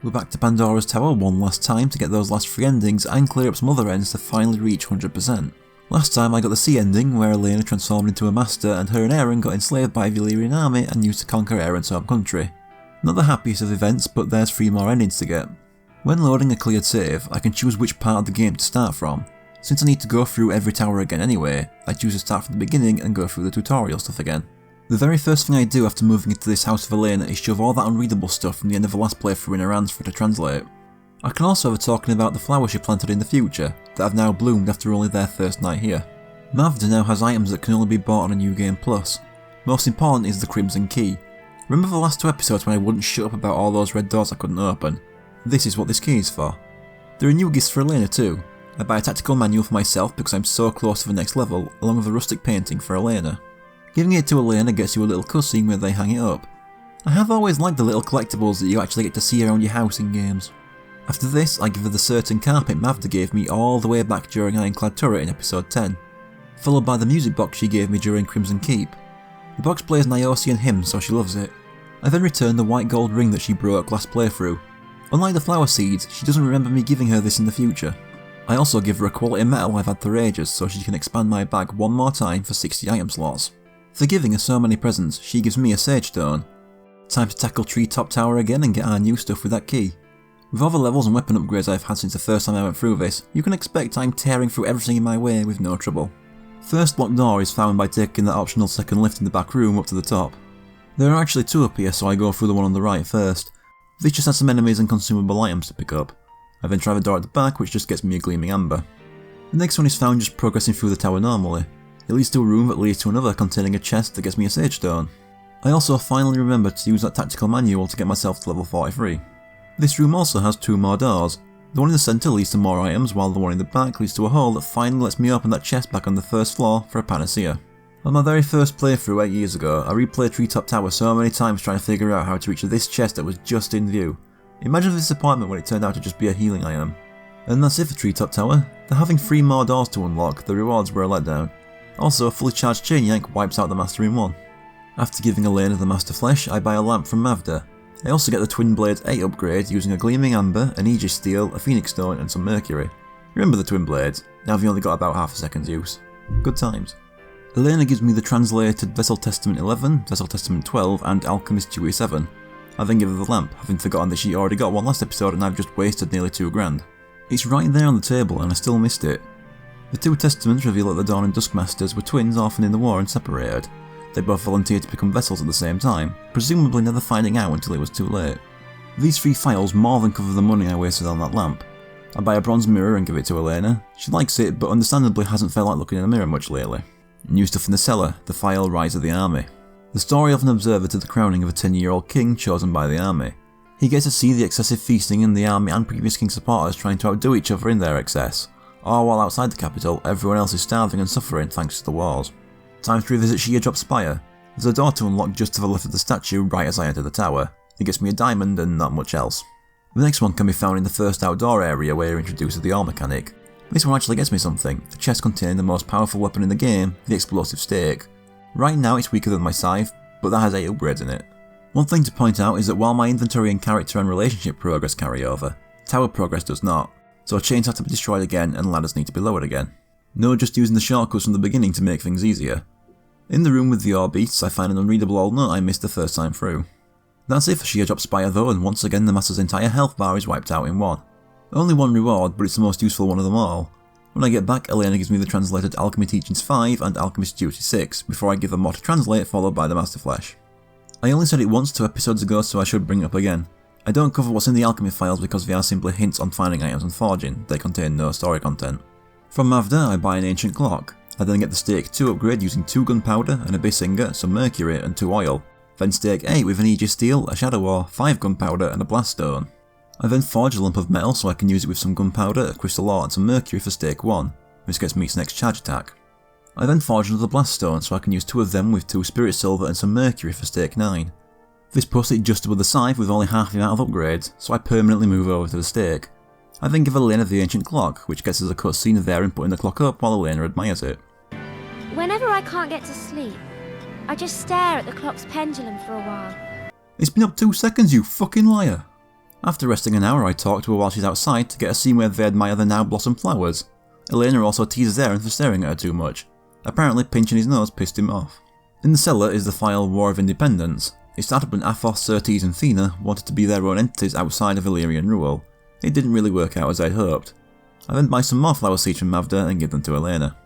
We're back to Pandora's Tower one last time to get those last 3 endings and clear up some other ends to finally reach 100%. Last time I got the sea ending where Elena transformed into a master and her and Eren got enslaved by the Valyrian army and used to conquer Eren's home country. Not the happiest of events, but there's 3 more endings to get. When loading a cleared save, I can choose which part of the game to start from. Since I need to go through every tower again anyway, I choose to start from the beginning and go through the tutorial stuff again. The very first thing I do after moving into this house of Elena is shove all that unreadable stuff from the end of the last playthrough in her hands for her to translate. I can also have a talking about the flowers she planted in the future, that have now bloomed after only their first night here. Mavda now has items that can only be bought on a New Game Plus. Most important is the Crimson Key. Remember the last 2 episodes when I wouldn't shut up about all those red doors I couldn't open? This is what this key is for. There are new gifts for Elena too. I buy a tactical manual for myself because I'm so close to the next level, along with a rustic painting for Elena. Giving it to Elena gets you a little cutscene where they hang it up. I have always liked the little collectibles that you actually get to see around your house in games. After this, I give her the certain carpet Mavda gave me all the way back during Ironclad Turret in episode 10, followed by the music box she gave me during Crimson Keep. The box plays Nyossian hymns, so she loves it. I then return the white gold ring that she broke last playthrough. Unlike the flower seeds, she doesn't remember me giving her this in the future. I also give her a quality metal I've had for ages so she can expand my bag one more time for 60 item slots. For giving her so many presents, she gives me a Sage Stone. Time to tackle Treetop Tower again and get our new stuff with that key. With all the levels and weapon upgrades I've had since the first time I went through this, you can expect I'm tearing through everything in my way with no trouble. First locked door is found by taking that optional second lift in the back room up to the top. There are actually 2 up here, so I go through the one on the right first. This just has some enemies and consumable items to pick up. I then try the door at the back, which just gets me a gleaming amber. The next one is found just progressing through the tower normally. It leads to a room that leads to another containing a chest that gets me a Sage Stone. I also finally remembered to use that tactical manual to get myself to level 43. This room also has 2 more doors. The one in the centre leads to more items, while the one in the back leads to a hole that finally lets me open that chest back on the first floor for a panacea. On my very first playthrough 8 years ago, I replayed Treetop Tower so many times trying to figure out how to reach this chest that was just in view. Imagine the disappointment when it turned out to just be a healing item. And that's it for Treetop Tower. For having 3 more doors to unlock, the rewards were a letdown. Also, a fully charged chain yank wipes out the master in 1. After giving Elena the master flesh, I buy a lamp from Mavda. I also get the Twin Blades 8 upgrade using a Gleaming Amber, an Aegis Steel, a Phoenix Stone and some Mercury. Remember the Twin Blades? Now they've only got about half a second's use. Good times. Elena gives me the translated Vessel Testament 11, Vessel Testament 12 and Alchemist Chewie 7. I then give her the lamp, having forgotten that she already got one last episode and I've just wasted nearly $2 grand. It's right there on the table and I still missed it. The 2 testaments reveal that the Dawn and Dusk Masters were twins orphaned in the war and separated. They both volunteered to become vessels at the same time, presumably never finding out until it was too late. These 3 files more than cover the money I wasted on that lamp. I buy a bronze mirror and give it to Elena. She likes it, but understandably hasn't felt like looking in a mirror much lately. New stuff in the cellar, the file Rise of the Army. The story of an observer to the crowning of a 10-year-old king chosen by the army. He gets to see the excessive feasting in the army and previous king supporters trying to outdo each other in their excess. Or while outside the capital, everyone else is starving and suffering thanks to the wars. Time to revisit Sheardrop Spire. There's a door to unlock just to the left of the statue right as I enter the tower. It gets me a diamond and not much else. The next one can be found in the first outdoor area where you're introduced to the ore mechanic. This one actually gets me something, the chest containing the most powerful weapon in the game, the explosive stake. Right now it's weaker than my scythe, but that has 8 upgrades in it. One thing to point out is that while my inventory and character and relationship progress carry over, tower progress does not, so chains have to be destroyed again and ladders need to be lowered again. No just using the shortcuts from the beginning to make things easier. In the room with the ore beasts I find an unreadable old note I missed the first time through. That's it for Sheardrop Spire though, and once again the master's entire health bar is wiped out in 1. Only 1 reward, but it's the most useful one of them all. When I get back, Elena gives me the translated Alchemy Teachings 5 and Alchemist Duty 6, before I give them more to translate, followed by the Master Flesh. I only said it once 2 episodes ago, so I should bring it up again. I don't cover what's in the alchemy files because they are simply hints on finding items and forging, they contain no story content. From Mavda I buy an ancient clock. I then get the Stake 2 upgrade using 2 gunpowder, an abyss ingot, some mercury and 2 oil. Then Stake 8 with an Aegis Steel, a shadow ore, 5 gunpowder and a blast stone. I then forge a lump of metal so I can use it with some gunpowder, a crystal ore and some mercury for Stake 1. This gets me its next charge attack. I then forge another blast stone so I can use 2 of them with 2 spirit silver and some mercury for Stake 9. This puts it just above the scythe with only half the amount of upgrades, so I permanently move over to the stake. I then give Elena the ancient clock, which gets us a cutscene of Eren putting the clock up while Elena admires it. Whenever I can't get to sleep, I just stare at the clock's pendulum for a while. It's been up 2 seconds, you fucking liar! After resting an hour, I talk to her while she's outside to get a scene where they admire the now blossomed flowers. Elena also teases Eren for staring at her too much. Apparently pinching his nose pissed him off. In the cellar is the file War of Independence. It started when Athos, Surtees and Thena wanted to be their own entities outside of Illyrian rule. It didn't really work out as I'd hoped. I then buy some more flower seeds from Mavda and give them to Elena.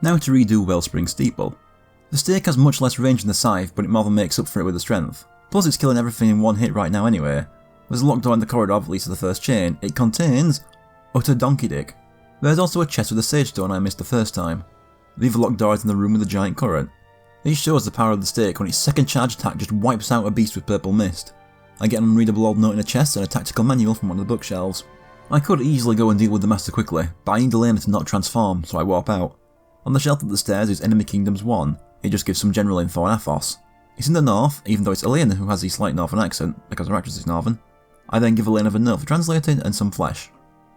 Now to redo Wellspring Steeple. The stake has much less range than the scythe, but it more than makes up for it with the strength. Plus it's killing everything in one hit right now anyway. There's a locked door in the corridor that leads to the first chain. It contains utter donkey dick. There's also a chest with a sage stone I missed the first time. The other locked door is in the room with the giant current. This shows the power of the stake when its second charge attack just wipes out a beast with purple mist. I get an unreadable old note in a chest and a tactical manual from one of the bookshelves. I could easily go and deal with the master quickly, but I need Elena to not transform, so I warp out. On the shelf at the stairs is Enemy Kingdoms 1. It just gives some general info on Athos. It's in the north, even though it's Elena who has the slight northern accent, because her actress is northern. I then give Elena the note for translating and some flesh.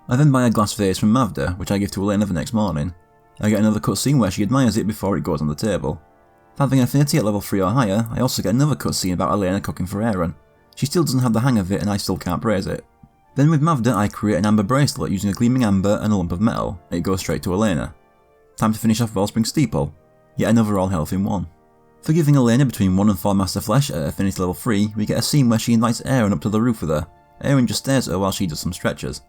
I then buy a glass vase from Mavda, which I give to Elena the next morning. I get another cutscene where she admires it before it goes on the table. Having affinity at level 3 or higher, I also get another cutscene about Elena cooking for Eren. She still doesn't have the hang of it and I still can't praise it. Then with Mavda I create an amber bracelet using a gleaming amber and a lump of metal. It goes straight to Elena. Time to finish off Wellspring Steeple. Yet another all health in one. For giving Elena between 1 and 4 Master Flesh at affinity level 3, we get a scene where she invites Eren up to the roof with her. Eren just stares at her while she does some stretches.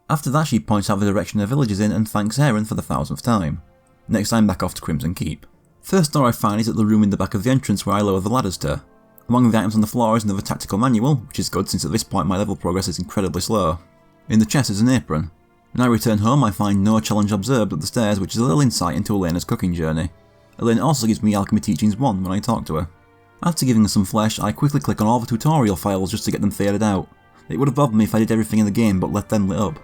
After that she points out the direction her village is in and thanks Eren for the 1000th time. Next I'm back off to Crimson Keep. First door I find is at the room in the back of the entrance where I lower the ladders to. Among the items on the floor is another tactical manual, which is good since at this point my level progress is incredibly slow. In the chest is an apron. When I return home I find no challenge observed up the stairs, which is a little insight into Elena's cooking journey. Elena also gives me Alchemy Teachings 1 when I talk to her. After giving her some flesh, I quickly click on all the tutorial files just to get them faded out. It would have bothered me if I did everything in the game but left them lit up.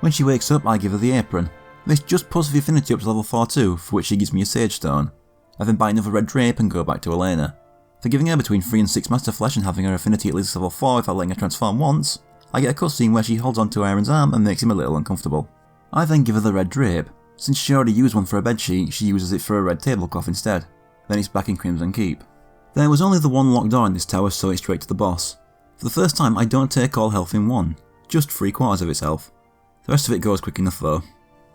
When she wakes up I give her the apron. This just pushes the affinity up to level 4 too, for which she gives me a Sage Stone. I then buy another red drape and go back to Elena. For giving her between 3 and 6 Master Flesh and having her affinity at least level 4 without letting her transform once, I get a cutscene where she holds onto Eren's arm and makes him a little uncomfortable. I then give her the red drape. Since she already used one for a bedsheet, she uses it for a red tablecloth instead. Then it's back in Crimson Keep. There was only the one locked door in this tower, so it's straight to the boss. For the first time I don't take all health in one, just 3/4 of its health. The rest of it goes quick enough though.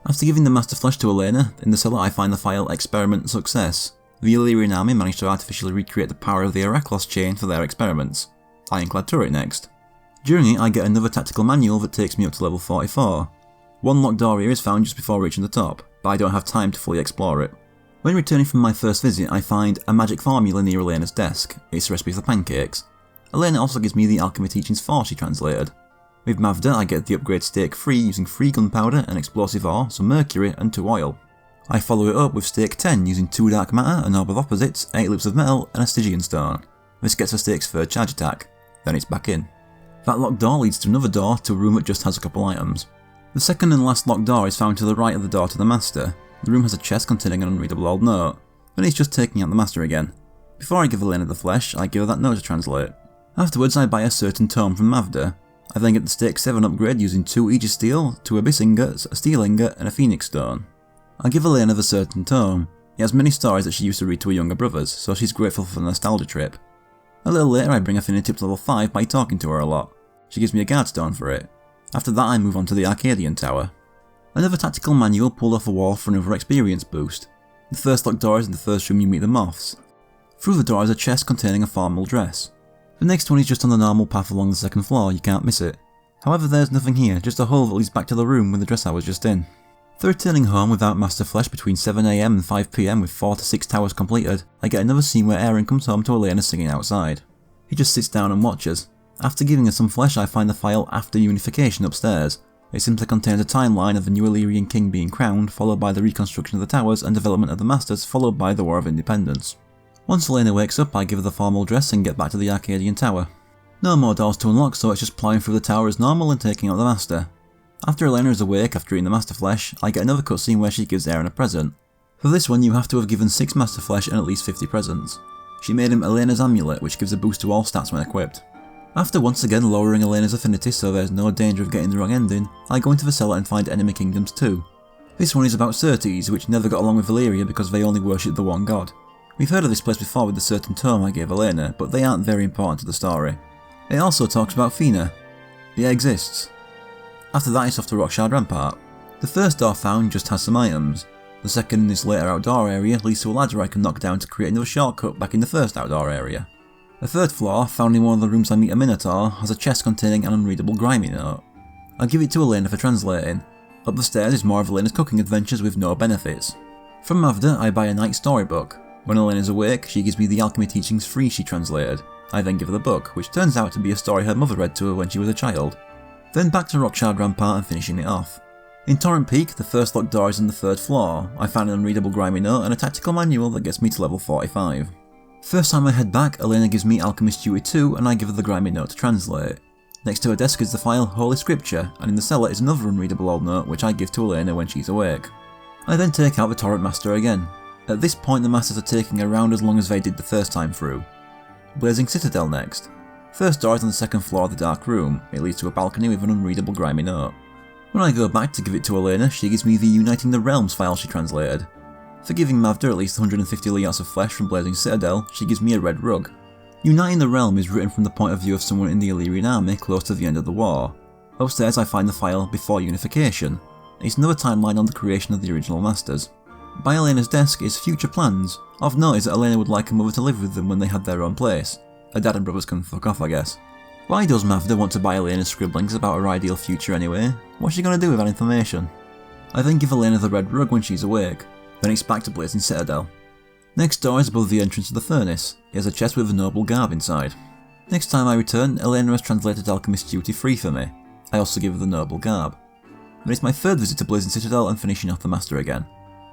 After giving the Master Flesh to Elena, in the cellar I find the file Experiment Success. The Illyrian army managed to artificially recreate the power of the Arachlos chain for their experiments. Ironclad turret next. During it I get another tactical manual that takes me up to level 44. One locked door here is found just before reaching the top, but I don't have time to fully explore it. When returning from my first visit I find a magic formula near Elena's desk. It's a recipe for pancakes. Elena also gives me the Alchemy Teachings 4 she translated. With Mavda I get the upgrade stake 3 using 3 gunpowder, an explosive ore, some mercury and 2 oil. I follow it up with stake 10 using 2 dark matter, an orb of opposites, 8 loops of metal and a Stygian stone. This gets a stake's 3rd charge attack. Then it's back in. That locked door leads to another door to a room that just has a couple items. The second and last locked door is found to the right of the door to the master. The room has a chest containing an unreadable old note. Then it's just taking out the master again. Before I give Elena the flesh, I give her that note to translate. Afterwards I buy a certain tome from Mavda. I then get the stake 7 upgrade using 2 Aegis steel, 2 abyss ingots, a steel ingot and a phoenix stone. I give Elena the certain tome. It has many stories that she used to read to her younger brothers, so she's grateful for the nostalgia trip. A little later I bring affinity up to level 5 by talking to her a lot. She gives me a guard stone for it. After that I move on to the Arcadian Tower. Another tactical manual pulled off a wall for another experience boost. The first locked door is in the first room you meet the moths. Through the door is a chest containing a formal dress. The next one is just on the normal path along the second floor, you can't miss it. However, there's nothing here, just a hole that leads back to the room with the dress I was just in. For returning home without Master Flesh between 7 AM and 5 PM with 4 to 6 towers completed, I get another scene where Eren comes home to Elena singing outside. He just sits down and watches. After giving her some flesh I find the file After Unification upstairs. It simply contains a timeline of the new Illyrian king being crowned, followed by the reconstruction of the towers and development of the Masters, followed by the War of Independence. Once Elena wakes up I give her the formal dress and get back to the Arcadian Tower. No more doors to unlock, so it's just ploughing through the tower as normal and taking out the Master. After Elena is awake after eating the Master Flesh, I get another cutscene where she gives Eren a present. For this one you have to have given 6 Master Flesh and at least 50 presents. She made him Elena's Amulet, which gives a boost to all stats when equipped. After once again lowering Elena's affinity so there's no danger of getting the wrong ending, I go into the cellar and find Enemy Kingdoms 2. This one is about Surtees, which never got along with Valyria because they only worship the one god. We've heard of this place before with the certain tome I gave Elena, but they aren't very important to the story. It also talks about Thena. It exists. After that it's off to Rockshard Rampart. The first door found just has some items. The second in this later outdoor area leads to a ladder I can knock down to create another shortcut back in the first outdoor area. The third floor, found in one of the rooms I meet a Minotaur, has a chest containing an unreadable grimy note. I give it to Elena for translating. Up the stairs is more of Elena's cooking adventures with no benefits. From Mavda I buy a night storybook. When Elena's awake, she gives me the alchemy teachings free she translated. I then give her the book, which turns out to be a story her mother read to her when she was a child. Then back to Rockshard Rampart and finishing it off. In Torrent Peak, the first locked door is on the third floor. I find an unreadable grimy note and a tactical manual that gets me to level 45. First time I head back, Elena gives me Alchemist Duty 2 and I give her the grimy note to translate. Next to her desk is the file Holy Scripture, and in the cellar is another unreadable old note which I give to Elena when she's awake. I then take out the Torrent Master again. At this point the Masters are taking around as long as they did the first time through. Blazing Citadel next. First door is on the second floor of the dark room. It leads to a balcony with an unreadable grimy note. When I go back to give it to Elena, she gives me the Uniting the Realms file she translated. For giving Mavda at least 150 liards of flesh from Blazing Citadel, she gives me a red rug. Uniting the Realm is written from the point of view of someone in the Illyrian army close to the end of the war. Upstairs I find the file Before Unification. It's another timeline on the creation of the original Masters. By Elena's desk is Future Plans. Of note is that Elena would like her mother to live with them when they had their own place. Her dad and brothers can fuck off, I guess. Why does Mavda want to buy Elena's scribblings about her ideal future anyway? What's she gonna do with that information? I then give Elena the red rug when she's awake. Then it's back to Blazing Citadel. Next door is above the entrance to the furnace. It has a chest with a noble garb inside. Next time I return, Elena has translated Alchemist Duty free for me. I also give her the noble garb. Then it's my third visit to Blazing Citadel and finishing off the Master again.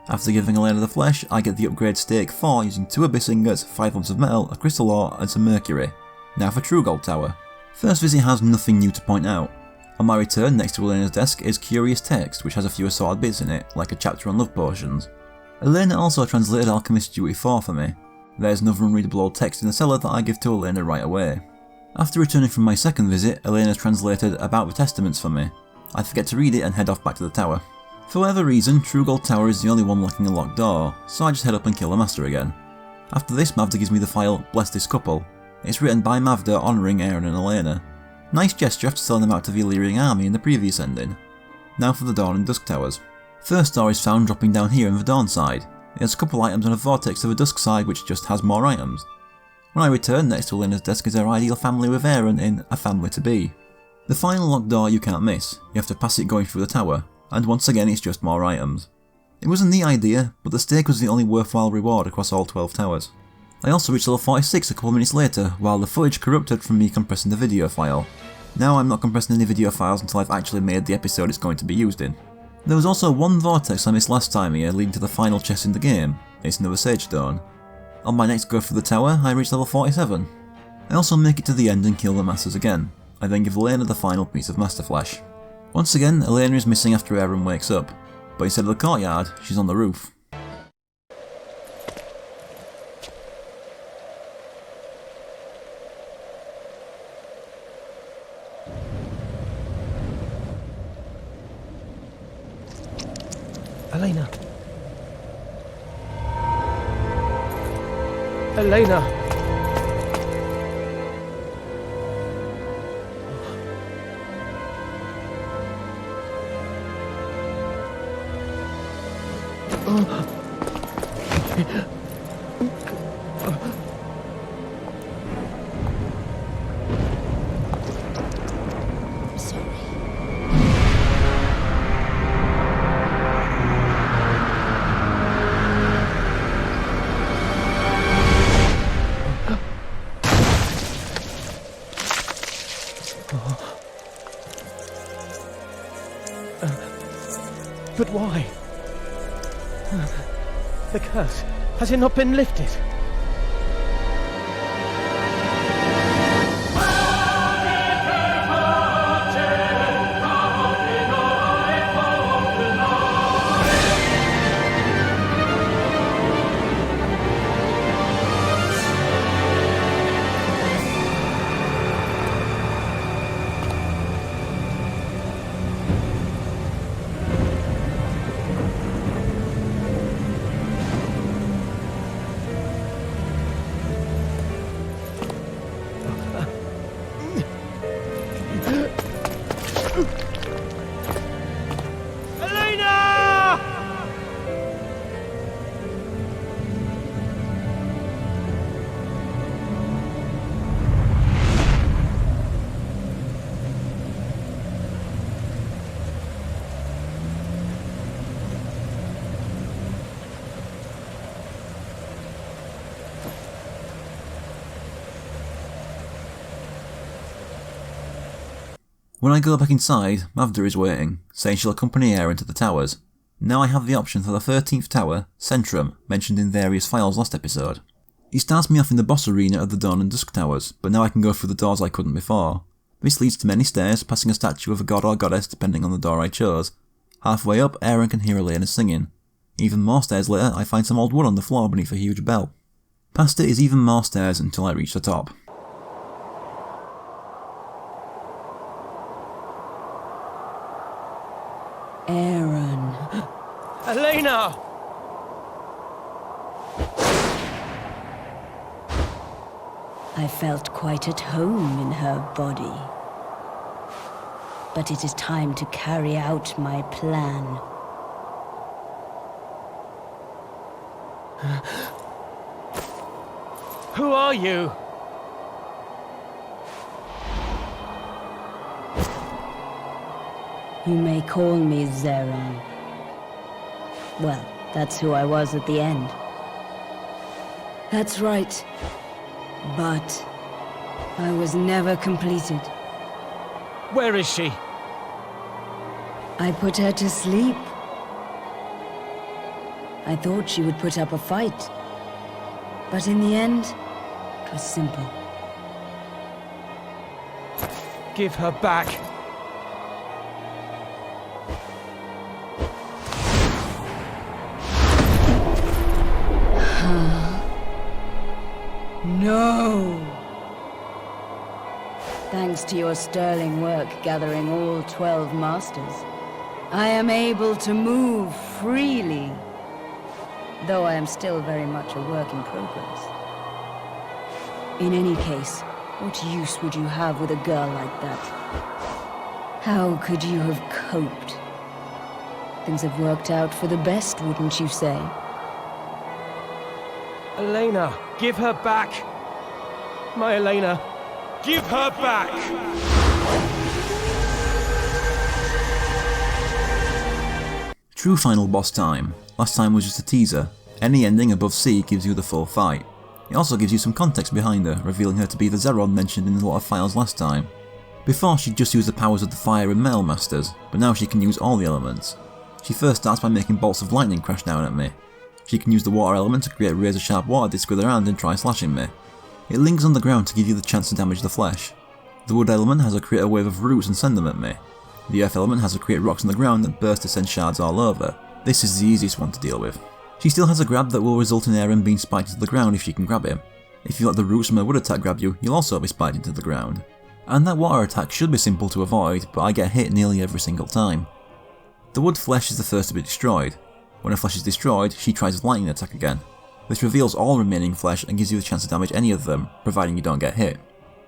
After giving Elena the flesh, I get the upgrade stake 4 using 2 abyss ingots, 5 lumps of metal, a crystal ore and some mercury. Now for True Gold Tower. First visit has nothing new to point out. On my return, next to Elena's desk is Curious Text, which has a few assorted bits in it, like a chapter on love potions. Elena also translated Alchemist Duty 4 for me. There's another unreadable old text in the cellar that I give to Elena right away. After returning from my second visit, Elena's translated About the Testaments for me. I forget to read it and head off back to the tower. For whatever reason, True Gold Tower is the only one lacking a locked door, so I just head up and kill the Master again. After this, Mavda gives me the file Bless This Couple. It's written by Mavda honouring Aaron and Elena. Nice gesture after selling them out to the Illyrian army in the previous ending. Now for the Dawn and Dusk Towers. First door is found dropping down here in the Dawn side. It has a couple items and a vortex to the Dusk side which just has more items. When I return, next to Elena's desk is her ideal family with Aaron in A Family to Be. The final locked door you can't miss. You have to pass it going through the tower, and once again it's just more items. It was a neat idea, but the stake was the only worthwhile reward across all 12 towers. I also reached level 46 a couple minutes later, while the footage corrupted from me compressing the video file. Now I'm not compressing any video files until I've actually made the episode it's going to be used in. There was also one vortex I missed last time here leading to the final chest in the game. It's another Sage Stone. On my next go through the tower, I reach level 47. I also make it to the end and kill the Masters again. I then give Elena the final piece of Master Flesh. Once again, Elena is missing after Aaron wakes up, but instead of the courtyard, she's on the roof. Elena. Elena! But why? The curse, has it not been lifted? When I go back inside, Mavda is waiting, saying she'll accompany Eren to the towers. Now I have the option for the 13th tower, Centrum, mentioned in various files last episode. He starts me off in the boss arena of the Dawn and Dusk towers, but now I can go through the doors I couldn't before. This leads to many stairs, passing a statue of a god or goddess depending on the door I chose. Halfway up, Eren can hear Elena singing. Even more stairs later, I find some old wood on the floor beneath a huge bell. Past it is even more stairs until I reach the top. Eren. Elena! I felt quite at home in her body. But it is time to carry out my plan. Who are you? You may call me Zeron. Well, that's who I was at the end. That's right. But I was never completed. Where is she? I put her to sleep. I thought she would put up a fight. But in the end, it was simple. Give her back. No! Thanks to your sterling work gathering all 12 masters, I am able to move freely. Though I am still very much a work in progress. In any case, what use would you have with a girl like that? How could you have coped? Things have worked out for the best, wouldn't you say? Elena, give her back. My Elena, give her back! True final boss time. Last time was just a teaser. Any ending above C gives you the full fight. It also gives you some context behind her, revealing her to be the Zeron mentioned in a lot of files last time. Before she'd just used the powers of the fire and metal masters, but now she can use all the elements. She first starts by making bolts of lightning crash down at me. She can use the water element to create a razor sharp water disc with her hand and try slashing me. It lingers on the ground to give you the chance to damage the flesh. The wood element has her create a wave of roots and send them at me. The earth element has her create rocks on the ground that burst to send shards all over. This is the easiest one to deal with. She still has a grab that will result in Eren being spiked into the ground if she can grab him. If you let the roots from her wood attack grab you, you'll also be spiked into the ground. And that water attack should be simple to avoid, but I get hit nearly every single time. The wood flesh is the first to be destroyed. When her flesh is destroyed, she tries a lightning attack again. This reveals all remaining flesh and gives you the chance to damage any of them, providing you don't get hit.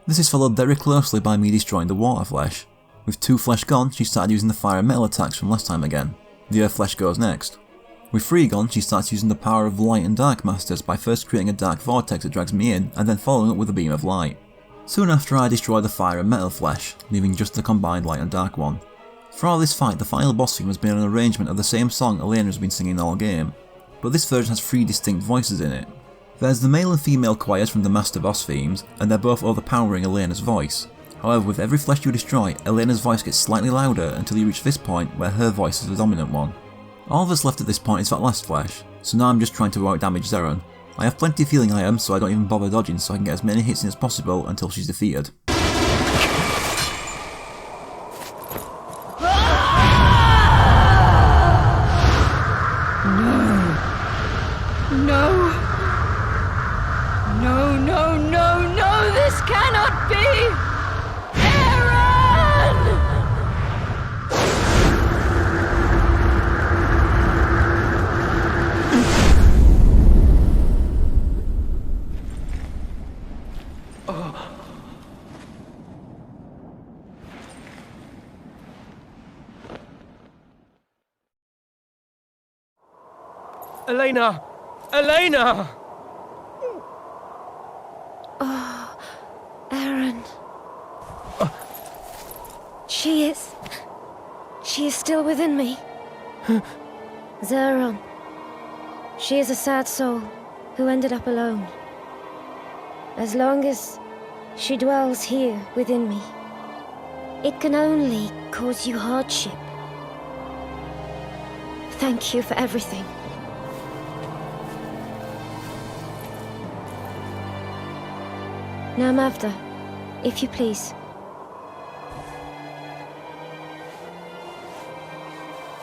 This is followed very closely by me destroying the water flesh. With 2 flesh gone, she started using the fire and metal attacks from last time again. The earth flesh goes next. With 3 gone, she starts using the power of light and dark masters by first creating a dark vortex that drags me in, and then following up with a beam of light. Soon after I destroy the fire and metal flesh, leaving just the combined light and dark one. For all this fight, the final boss theme has been an arrangement of the same song Elena has been singing all game, but this version has 3 distinct voices in it. There's the male and female choirs from the master boss themes, and they're both overpowering Elena's voice. However, with every flesh you destroy, Elena's voice gets slightly louder until you reach this point where her voice is the dominant one. All that's left at this point is that last flesh, so now I'm just trying to outdamage Zeron. I have plenty of healing items, so I don't even bother dodging so I can get as many hits in as possible until she's defeated. No, this cannot be! Eren! Elena! Elena! Eren. She is still within me. Zeron. She is a sad soul who ended up alone. As long as she dwells here within me, It can only cause you hardship. Thank you for everything. Now, Mavda, if you please.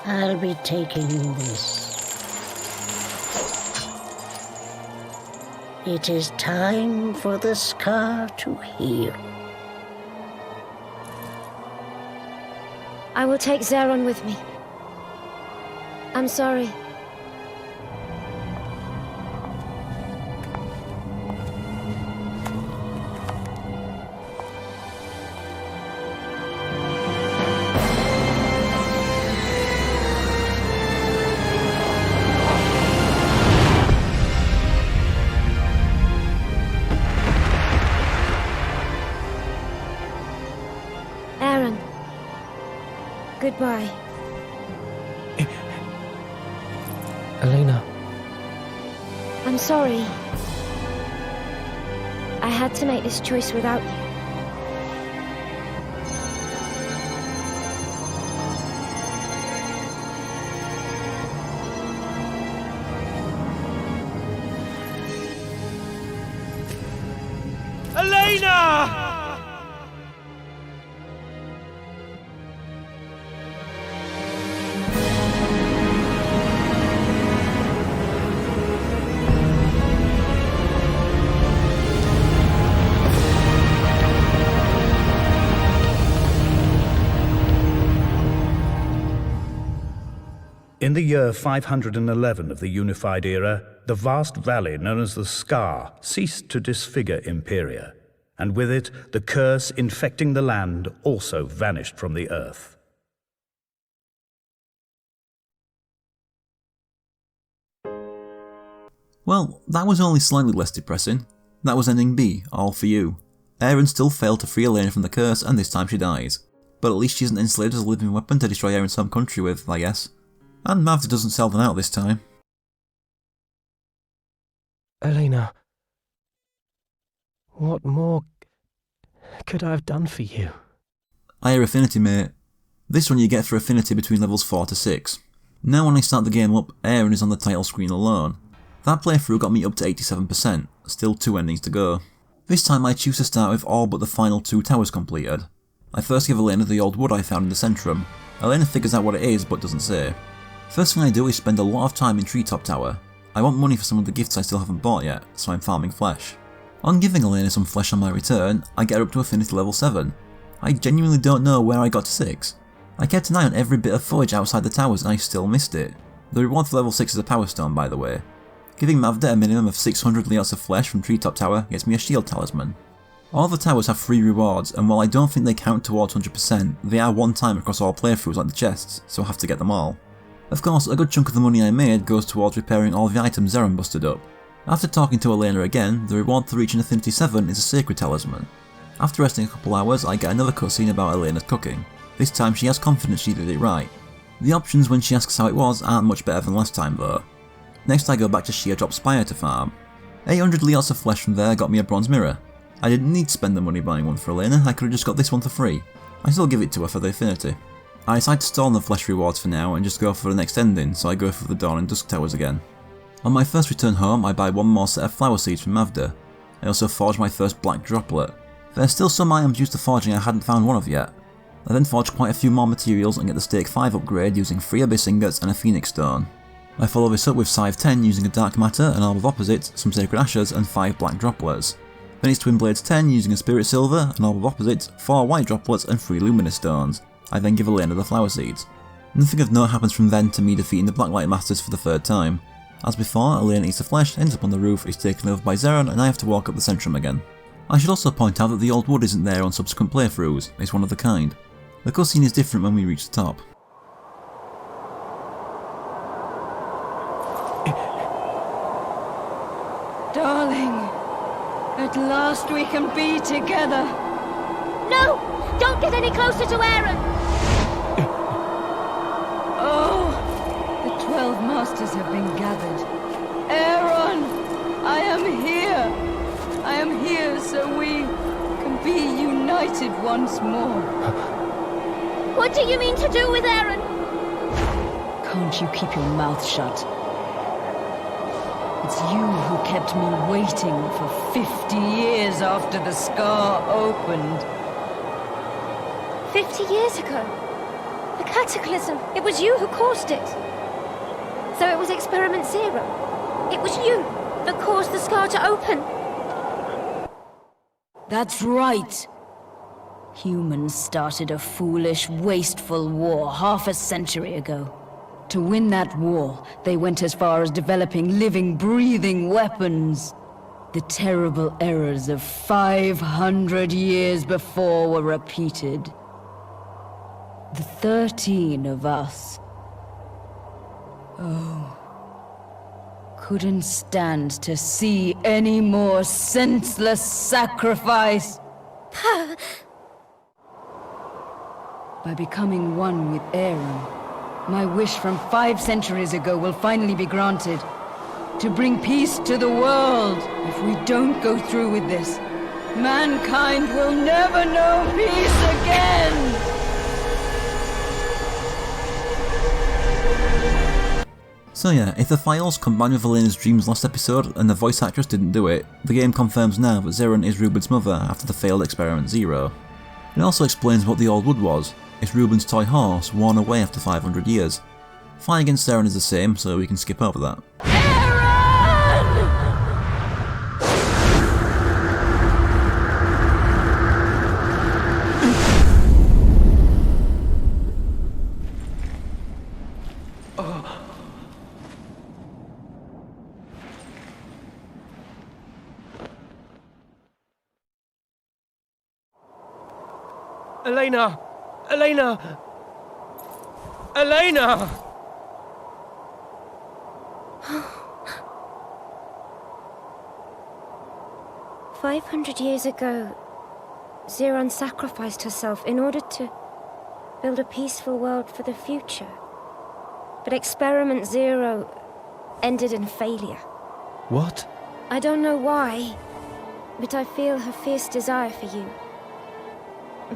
I'll be taking this. It is time for the scar to heal. I will take Zeron with me. I'm sorry. Aaron. Goodbye. Elena. I'm sorry. I had to make this choice without you. Elena! In the year 511 of the Unified Era, the vast valley known as the Scar ceased to disfigure Imperia, and with it, the curse infecting the land also vanished from the earth. Well, that was only slightly less depressing. That was ending B, all for you. Aaron still failed to free Elena from the curse, and this time she dies. But at least she isn't enslaved as a living weapon to destroy Aaron's home country with, I guess. And Mavda doesn't sell them out this time. Elena. What more could I have done for you? Higher affinity, mate. This one you get for affinity between levels 4 to 6. Now when I start the game up, Aaron is on the title screen alone. That playthrough got me up to 87%, still 2 endings to go. This time I choose to start with all but the final 2 towers completed. I first give Elena the old wood I found in the Centrum. Elena figures out what it is but doesn't say. First thing I do is spend a lot of time in Treetop Tower. I want money for some of the gifts I still haven't bought yet, so I'm farming flesh. On giving Elena some flesh on my return, I get her up to affinity level 7. I genuinely don't know where I got to 6. I kept an eye on every bit of foliage outside the towers and I still missed it. The reward for level 6 is a power stone, by the way. Giving Mavda a minimum of 600 liots of flesh from Treetop Tower gets me a shield talisman. All the towers have free rewards, and while I don't think they count towards 100%, they are one time across all playthroughs like the chests, so I have to get them all. Of course, a good chunk of the money I made goes towards repairing all the items Zeron busted up. After talking to Elena again, the reward for reaching Affinity 7 is a Sacred Talisman. After resting a couple hours, I get another cutscene about Elena's cooking. This time she has confidence she did it right. The options when she asks how it was aren't much better than last time though. Next I go back to Sheardrop Spire to farm. 800 liots of flesh from there got me a bronze mirror. I didn't need to spend the money buying one for Elena, I could have just got this one for free. I still give it to her for the affinity. I decide to stall on the flesh rewards for now and just go for the next ending, so I go for the Dawn and Dusk Towers again. On my first return home, I buy one more set of flower seeds from Mavda. I also forge my first black droplet. There's still some items used to forging I hadn't found one of yet. I then forge quite a few more materials and get the Stake 5 upgrade using 3 Abyss Ingots and a Phoenix Stone. I follow this up with Scythe 10 using a Dark Matter, an Orb of Opposites, some Sacred Ashes and 5 black droplets. Then it's Twin Blades 10 using a Spirit Silver, an Orb of Opposites, 4 white droplets and 3 Luminous Stones. I then give Elena the flower seeds. Nothing of note happens from then to me defeating the Blacklight Masters for the 3rd time. As before, Elena eats the flesh, ends up on the roof, is taken over by Zeron, and I have to walk up the Centrum again. I should also point out that the old wood isn't there on subsequent playthroughs, it's one of the kind. The cutscene is different when we reach the top. Darling, at last we can be together. No! Don't get any closer to Aaron! Oh, the 12 masters have been gathered. Aaron, I am here. I am here so we can be united once more. What do you mean to do with Eren? Can't you keep your mouth shut? It's you who kept me waiting for 50 years after the scar opened. 50 years ago? The Cataclysm. It was you who caused it. So it was Experiment Zero. It was you that caused the scar to open. That's right. Humans started a foolish, wasteful war half a century ago. To win that war, they went as far as developing living, breathing weapons. The terrible errors of 500 years before were repeated. The 13 of us, couldn't stand to see any more senseless sacrifice. By becoming one with Eren, my wish from 5 centuries ago will finally be granted. To bring peace to the world. If we don't go through with this, mankind will never know peace again! So yeah, if the files combined with Elena's dreams last episode and the voice actress didn't do it, the game confirms now that Zeren is Ruben's mother after the failed Experiment Zero. It also explains what the Old Wood was. It's Ruben's toy horse, worn away after 500 years. Fight against Eren is the same, so we can skip over that. Elena! Elena! Elena! 500 years ago, Zeron sacrificed herself in order to build a peaceful world for the future. But Experiment Zero ended in failure. What? I don't know why, but I feel her fierce desire for you,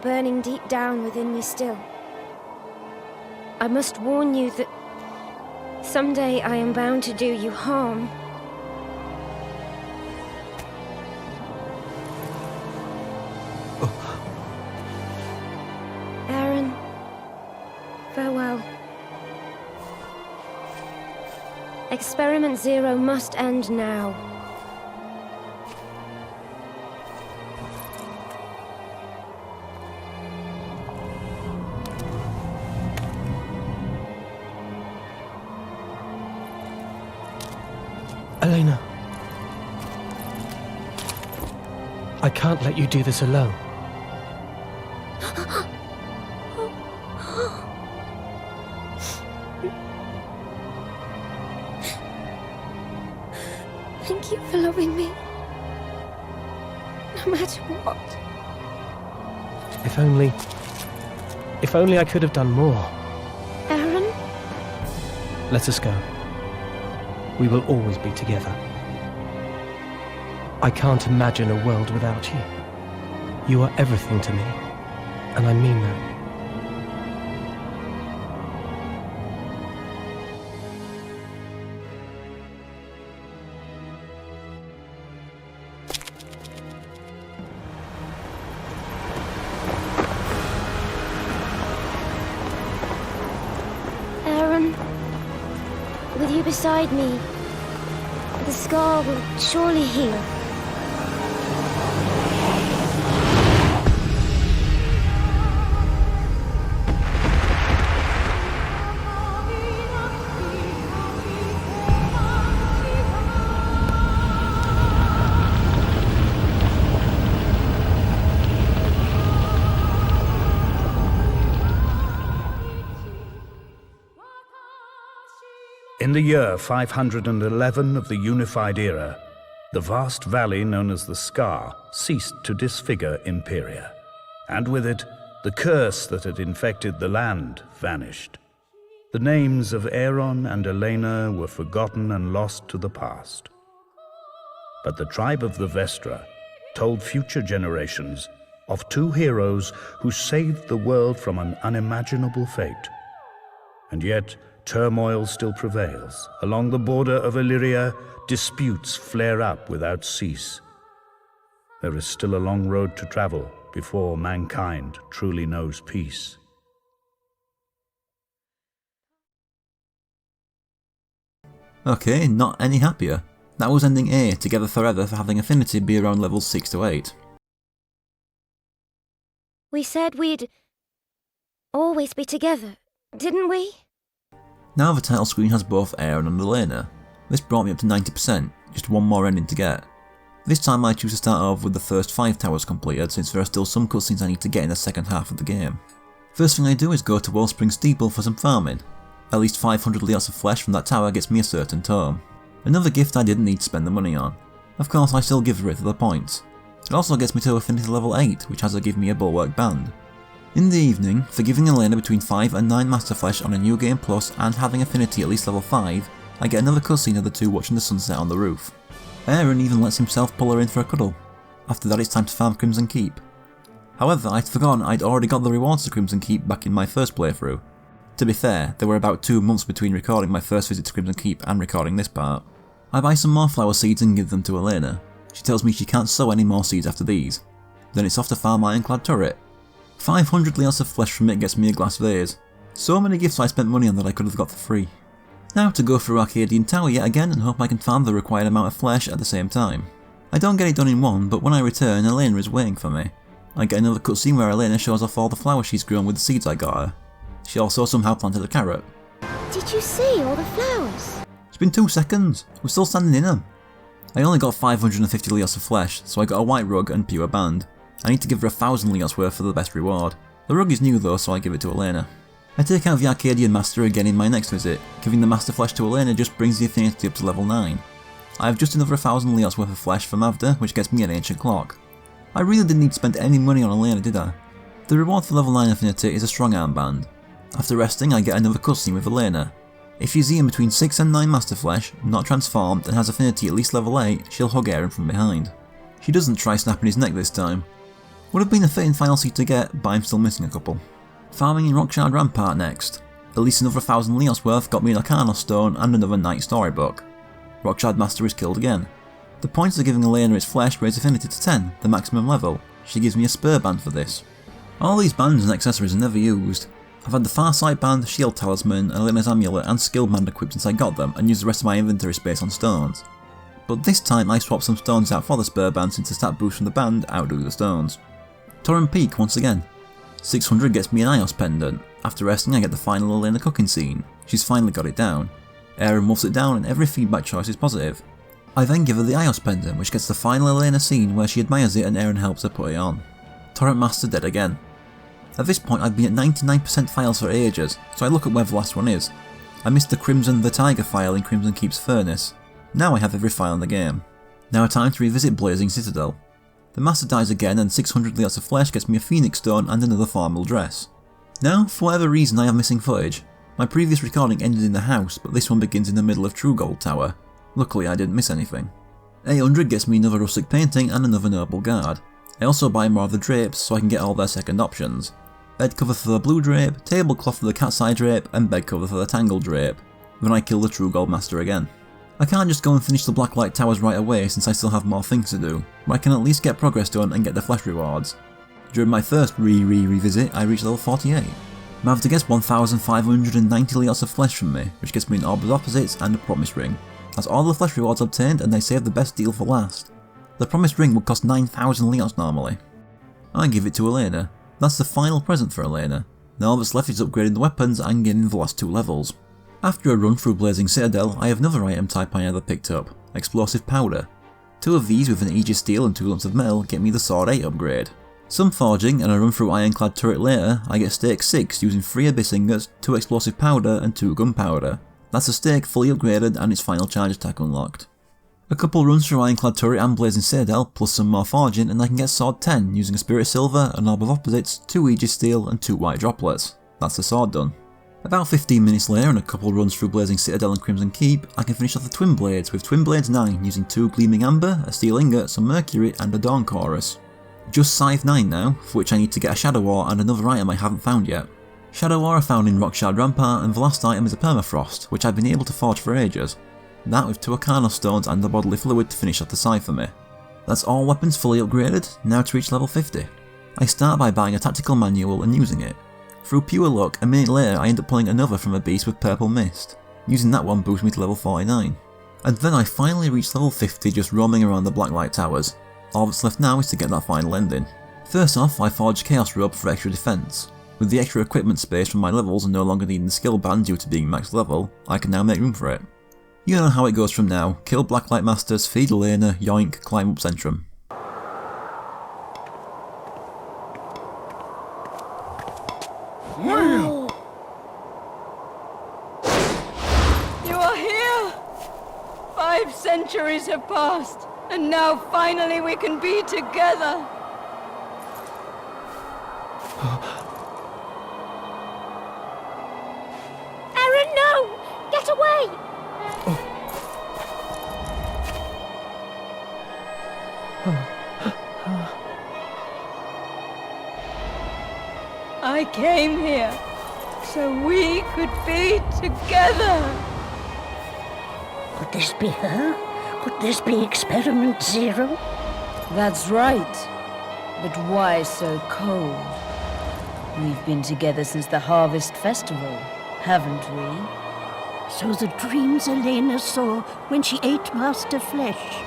burning deep down within me still. I must warn you that someday I am bound to do you harm. Eren, farewell. Experiment Zero must end now. Elena. I can't let you do this alone. Thank you for loving me. No matter what. If only I could have done more. Eren? Let us go. We will always be together. I can't imagine a world without you. You are everything to me, and I mean that. Eren, with you beside me, the scar will surely heal. In the year 511 of the Unified Era, the vast valley known as the Scar ceased to disfigure Imperia, and with it, the curse that had infected the land vanished. The names of Eren and Elena were forgotten and lost to the past. But the tribe of the Vestra told future generations of two heroes who saved the world from an unimaginable fate. And yet, turmoil still prevails. Along the border of Illyria, disputes flare up without cease. There is still a long road to travel before mankind truly knows peace. Okay, not any happier. That was ending A, Together Forever, for having affinity be around levels 6 to 8. We said we'd always be together, didn't we? Now the title screen has both Aaron and Elena. This brought me up to 90%, just one more ending to get. This time I choose to start off with the first 5 towers completed, since there are still some cutscenes I need to get in the second half of the game. First thing I do is go to Wellspring Steeple for some farming. At least 500 liats of flesh from that tower gets me a certain tome. Another gift I didn't need to spend the money on. Of course I still give Rith the points. It also gets me to affinity level 8, which has to give me a Bulwark Band. In the evening, for giving Elena between 5 and 9 Master Flesh on a New Game Plus and having affinity at least level 5, I get another cutscene of the two watching the sunset on the roof. Aaron even lets himself pull her in for a cuddle. After that it's time to farm Crimson Keep. However, I'd forgotten I'd already got the rewards to Crimson Keep back in my first playthrough. To be fair, there were about 2 months between recording my first visit to Crimson Keep and recording this part. I buy some more flower seeds and give them to Elena. She tells me she can't sow any more seeds after these. Then it's off to farm Ironclad Turret. 500 liats of flesh from it gets me a glass vase. So many gifts I spent money on that I could have got for free. Now to go through Arcadian Tower yet again and hope I can farm the required amount of flesh at the same time. I don't get it done in one, but when I return, Elena is waiting for me. I get another cutscene where Elena shows off all the flowers she's grown with the seeds I got her. She also somehow planted a carrot. Did you see all the flowers? It's been 2 seconds, we're still standing in them. I only got 550 liats of flesh, so I got a white rug and pure band. I need to give her 1000 liats worth for the best reward. The rug is new though, so I give it to Elena. I take out the Arcadian Master again in my next visit. Giving the Master Flesh to Elena just brings the affinity up to level 9. I have just another 1000 liats worth of flesh from Avda, which gets me an ancient clock. I really didn't need to spend any money on Elena, did I? The reward for level 9 affinity is a strong armband. After resting, I get another cutscene with Elena. If she's in between 6 and 9 Master Flesh, not transformed, and has affinity at least level 8, she'll hug Aaron from behind. She doesn't try snapping his neck this time. Would have been a fitting final seed to get, but I'm still missing a couple. Farming in Rockshard Rampart next. At least another 1000 liats worth got me an Arcanos Stone and another Knight Storybook. Rockshard Master is killed again. The points of giving Elena its flesh raise affinity to 10, the maximum level. She gives me a spur band for this. All these bands and accessories are never used. I've had the Farsight Band, Shield Talisman, Elena's Amulet and Skill Band equipped since I got them and used the rest of my inventory space on stones. But this time I swapped some stones out for the spur band since the stat boost from the band outdo the stones. Torrent Peak once again. 600 gets me an Ios pendant. After resting I get the final Elena cooking scene. She's finally got it down. Aaron wolfs it down and every feedback choice is positive. I then give her the Ios pendant which gets the final Elena scene where she admires it and Aaron helps her put it on. Torrent Master dead again. At this point I've been at 99% files for ages, so I look at where the last one is. I missed the Crimson the Tiger file in Crimson Keep's Furnace. Now I have every file in the game. Now time to revisit Blazing Citadel. The Master dies again and 600 liats of flesh gets me a Phoenix Stone and another formal dress. Now, for whatever reason I have missing footage. My previous recording ended in the house, but this one begins in the middle of True Gold Tower. Luckily I didn't miss anything. 800 gets me another rustic painting and another noble guard. I also buy more of the drapes so I can get all their second options. Bed cover for the blue drape, tablecloth for the cat's eye drape, and bed cover for the tangled drape. Then I kill the True Gold Master again. I can't just go and finish the Blacklight Towers right away since I still have more things to do, but I can at least get progress done and get the flesh rewards. During my first revisit, I reached level 48. Mavda gets 1590 liats of flesh from me, which gets me an Orb of Opposites and a Promise Ring. That's all the flesh rewards obtained and they save the best deal for last. The Promised Ring would cost 9000 liats normally. I give it to Elena. That's the final present for Elena. Now all that's left is upgrading the weapons and getting the last 2 levels. After a run through Blazing Citadel, I have another item type I never picked up, Explosive Powder. 2 of these with an Aegis Steel and 2 lumps of metal get me the Sword 8 upgrade. Some forging and a run through Ironclad Turret later, I get Stake 6 using 3 Abyss Ingots, 2 Explosive Powder and 2 Gunpowder. That's a stake fully upgraded and its final charge attack unlocked. A couple runs through Ironclad Turret and Blazing Citadel, plus some more forging, and I can get Sword 10 using a Spirit Silver, an Orb of Opposites, 2 Aegis Steel and 2 White Droplets. That's the sword done. About 15 minutes later and a couple runs through Blazing Citadel and Crimson Keep, I can finish off the Twin Blades with Twin Blades 9 using 2 Gleaming Amber, a Steel Ingot, some Mercury and a Dawn Chorus. Just Scythe 9 now, for which I need to get a Shadow Ore and another item I haven't found yet. Shadow Ore are found in Rockshard Rampart, and the last item is a Permafrost, which I've been able to forge for ages. That with 2 Arcana Stones and the Bodily Fluid to finish off the Scythe for me. That's all weapons fully upgraded, now to reach level 50. I start by buying a tactical manual and using it. Through pure luck, a minute later I end up pulling another from a beast with Purple Mist. Using that one boosts me to level 49. And then I finally reach level 50 just roaming around the Blacklight Towers. All that's left now is to get that final ending. First off, I forge Chaos Robe for extra defense. With the extra equipment space from my levels and no longer needing the skill band due to being max level, I can now make room for it. You know how it goes from now: kill Blacklight Masters, feed Elena, yoink, climb up Centrum. You are here! 5 centuries have passed, and now finally we can be together! Aaron, no! Get away! I came here so we could be together! Could this be her? Could this be Experiment Zero? That's right. But why so cold? We've been together since the Harvest Festival, haven't we? So the dreams Elena saw when she ate Master Flesh,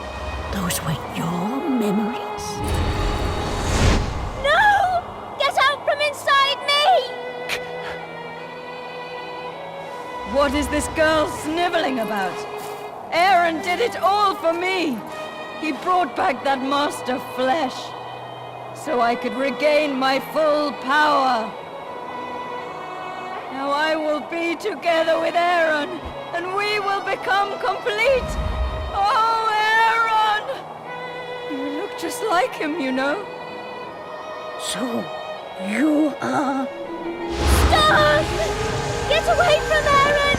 those were your memories? No! Get out from inside me! What is this girl sniveling about? Aaron did it all for me! He brought back that Master Flesh, so I could regain my full power. Now I will be together with Aaron, and we will become complete! Oh, Aaron! You look just like him, you know. So, you are... Stop! Get away from Aaron!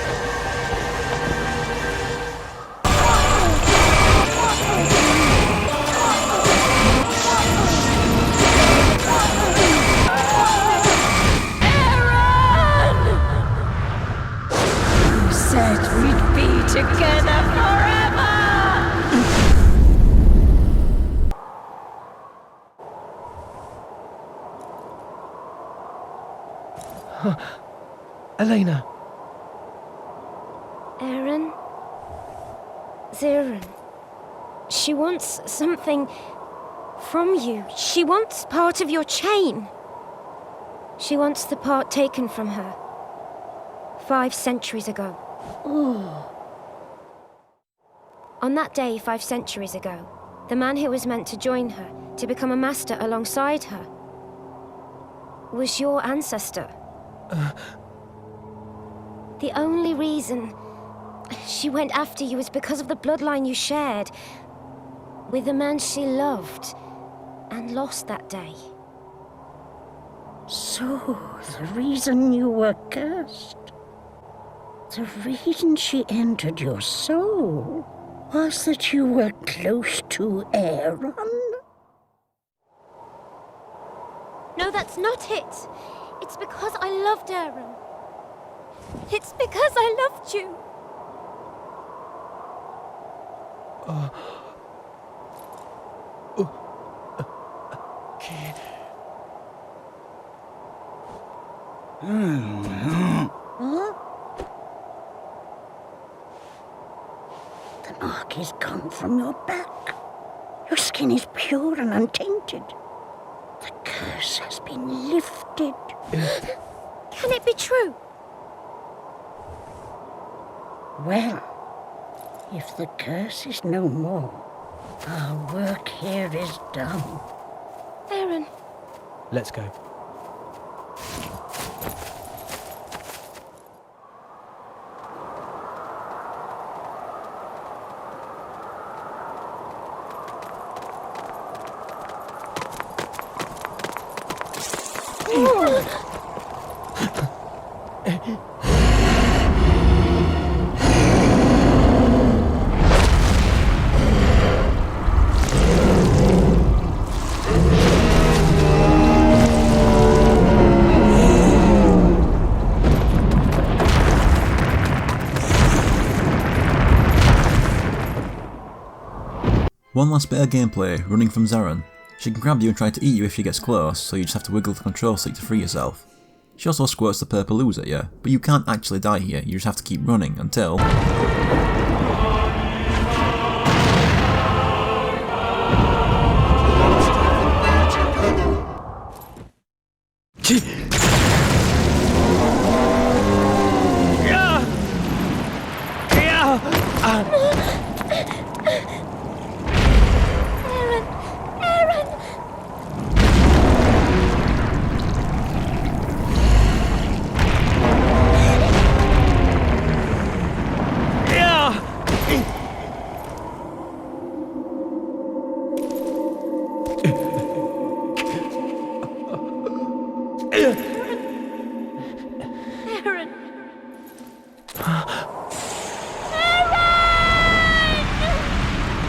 Said we'd be together forever! Elena. Aaron? Zirin. She wants something from you. She wants part of your chain. She wants the part taken from her 5 centuries ago. On that day 5 centuries ago, the man who was meant to join her, to become a master alongside her, was your ancestor. The only reason she went after you is because of the bloodline you shared with the man she loved and lost that day. So, the reason you were cursed, the reason she entered your soul, was that you were close to Aaron? No, that's not it. It's because I loved Aaron. It's because I loved you. Okay. Huh? The mark is gone from your back. Your skin is pure and untainted. The curse has been lifted. Can it be true? Well, if the curse is no more, our work here is done. Aaron, Let's go. One last bit of gameplay, running from Zaran. She can grab you and try to eat you if she gets close, so you just have to wiggle the control stick to free yourself. She also squirts the purple ooze at you, but you can't actually die here, you just have to keep running until...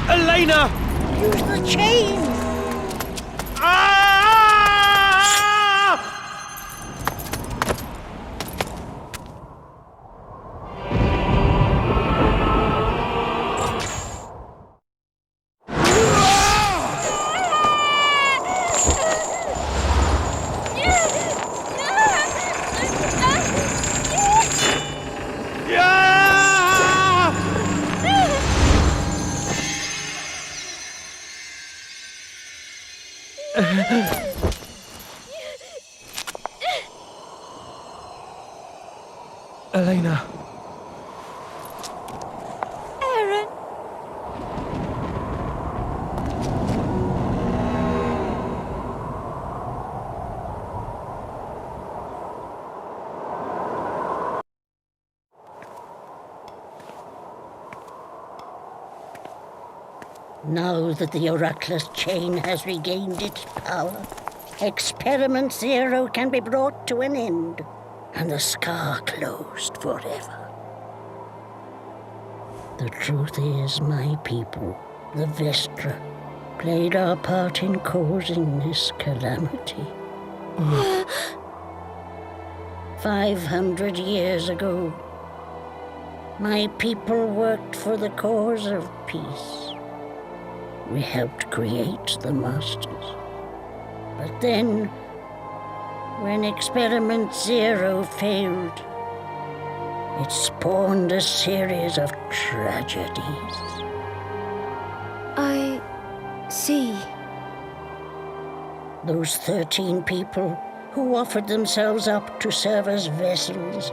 Elena! Use the chain! Ah! Elena. Aaron. Now that the Oracle's chain has regained its power, Experiment Zero can be brought to an end, and the scar closed forever. The truth is, my people, the Vestra, played our part in causing this calamity. 500 years ago, my people worked for the cause of peace. We helped create the Masters. But then, when Experiment Zero failed, it spawned a series of tragedies. I see. Those 13 people who offered themselves up to serve as vessels,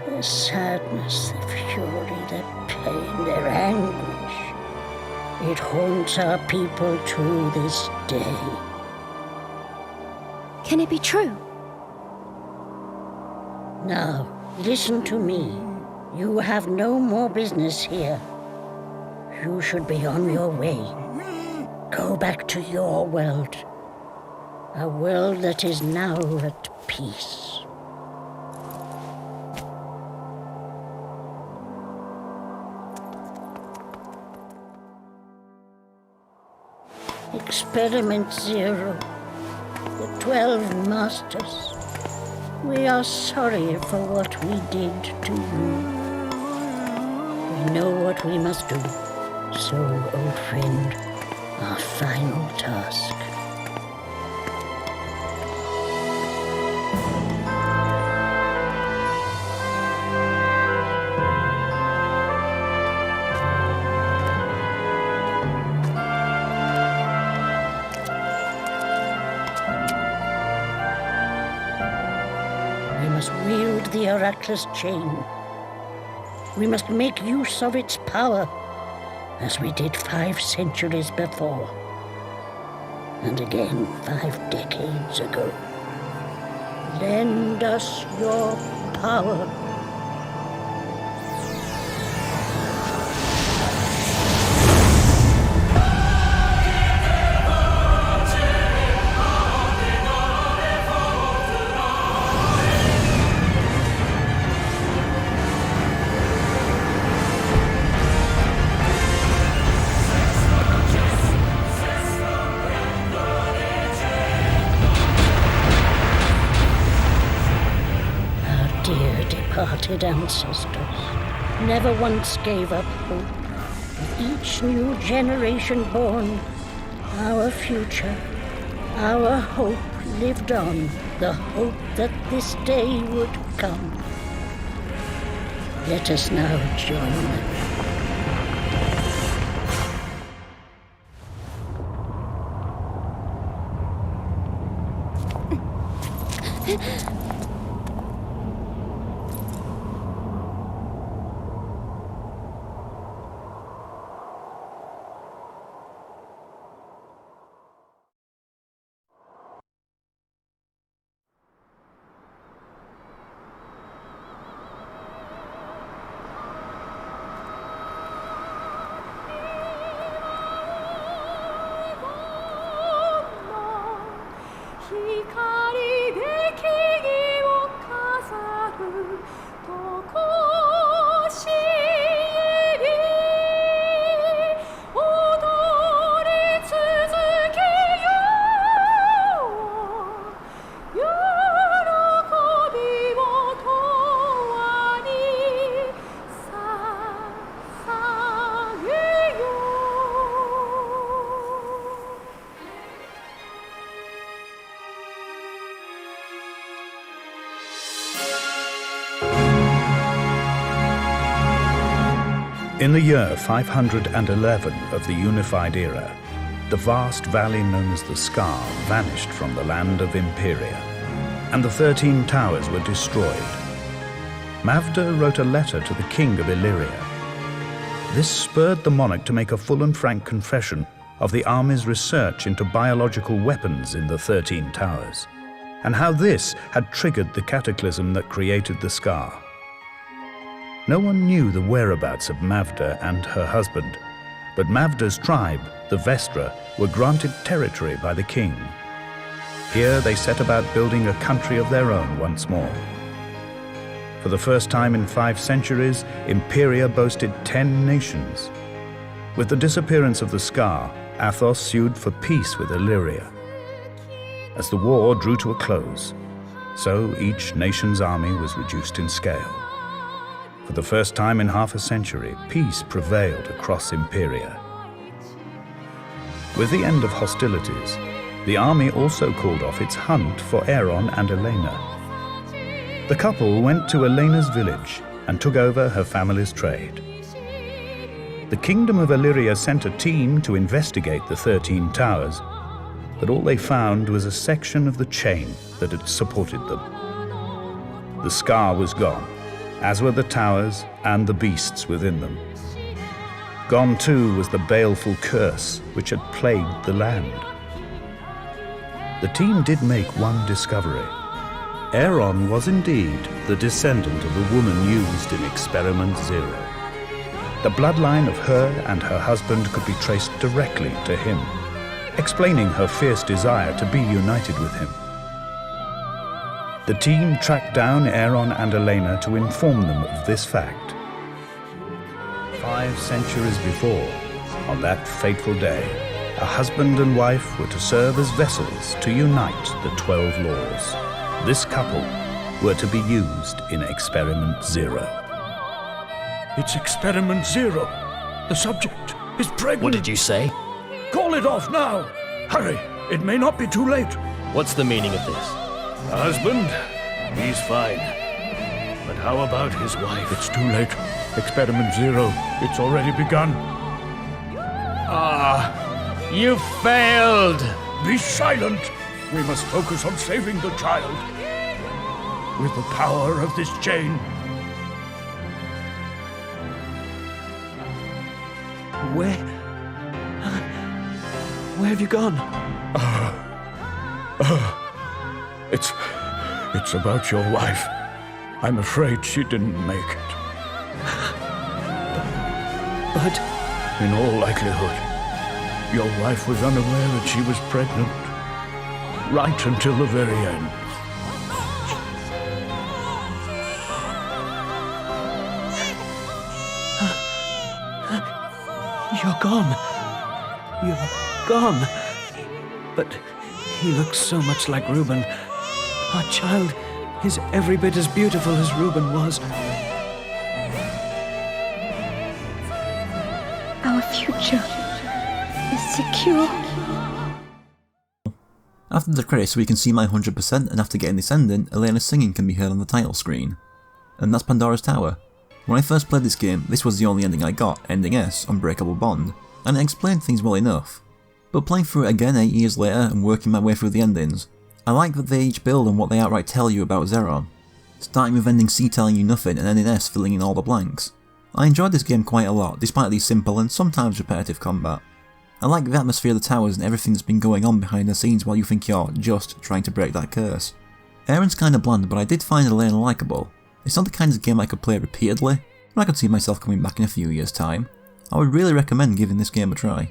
their sadness, their fury, their pain, their anguish, it haunts our people to this day. Can it be true? Now, listen to me. You have no more business here. You should be on your way. Go back to your world. A world that is now at peace. Experiment Zero, the 12 Masters. We are sorry for what we did to you. We know what we must do. So, old friend, our final task. We must wield the Oracle's chain. We must make use of its power, as we did 5 centuries before, and again 5 decades ago. Lend us your power. Dear departed ancestors, never once gave up hope. Each new generation born, our future, our hope lived on, the hope that this day would come. Let us now join them. In the year 511 of the Unified Era, the vast valley known as the Scar vanished from the land of Imperia, and the 13 towers were destroyed. Mavda wrote a letter to the king of Illyria. This spurred the monarch to make a full and frank confession of the army's research into biological weapons in the 13 towers, and how this had triggered the cataclysm that created the Scar. No one knew the whereabouts of Mavda and her husband, but Mavda's tribe, the Vestra, were granted territory by the king. Here they set about building a country of their own once more. For the first time in 5 centuries, Imperia boasted 10 nations. With the disappearance of the Scar, Athos sued for peace with Illyria. As the war drew to a close, so each nation's army was reduced in scale. For the first time in half a century, peace prevailed across Imperia. With the end of hostilities, the army also called off its hunt for Aeron and Elena. The couple went to Elena's village and took over her family's trade. The kingdom of Illyria sent a team to investigate the 13 towers, but all they found was a section of the chain that had supported them. The Scar was gone, as were the towers and the beasts within them. Gone too was the baleful curse which had plagued the land. The team did make one discovery. Aeron was indeed the descendant of the woman used in Experiment Zero. The bloodline of her and her husband could be traced directly to him, explaining her fierce desire to be united with him. The team tracked down Aeron and Elena to inform them of this fact. 5 centuries before, on that fateful day, a husband and wife were to serve as vessels to unite the 12 laws. This couple were to be used in Experiment Zero. It's Experiment Zero. The subject is pregnant. What did you say? Call it off now. Hurry, it may not be too late. What's the meaning of this? Husband, he's fine. But how about his wife? It's too late. Experiment Zero, it's already begun. You failed! Be silent! We must focus on saving the child. With the power of this chain. Where have you gone? It's about your wife. I'm afraid she didn't make it. But in all likelihood, your wife was unaware that she was pregnant. Right until the very end. you're gone. You're gone. But he looks so much like Reuben. Our child is every bit as beautiful as Reuben was. Our future is secure. After the credits we can see my 100%, and after getting this ending, Elena's singing can be heard on the title screen. And that's Pandora's Tower. When I first played this game, this was the only ending I got, ending S, Unbreakable Bond, and it explained things well enough. But playing through it again 8 years later and working my way through the endings, I like that they each build on what they outright tell you about Zeron. Starting with ending C telling you nothing and ending S filling in all the blanks. I enjoyed this game quite a lot, despite the simple and sometimes repetitive combat. I like the atmosphere of the towers and everything that's been going on behind the scenes while you think you're just trying to break that curse. Aaron's kinda bland, but I did find Elena likeable. It's not the kind of game I could play repeatedly, but I could see myself coming back in a few years' time. I would really recommend giving this game a try.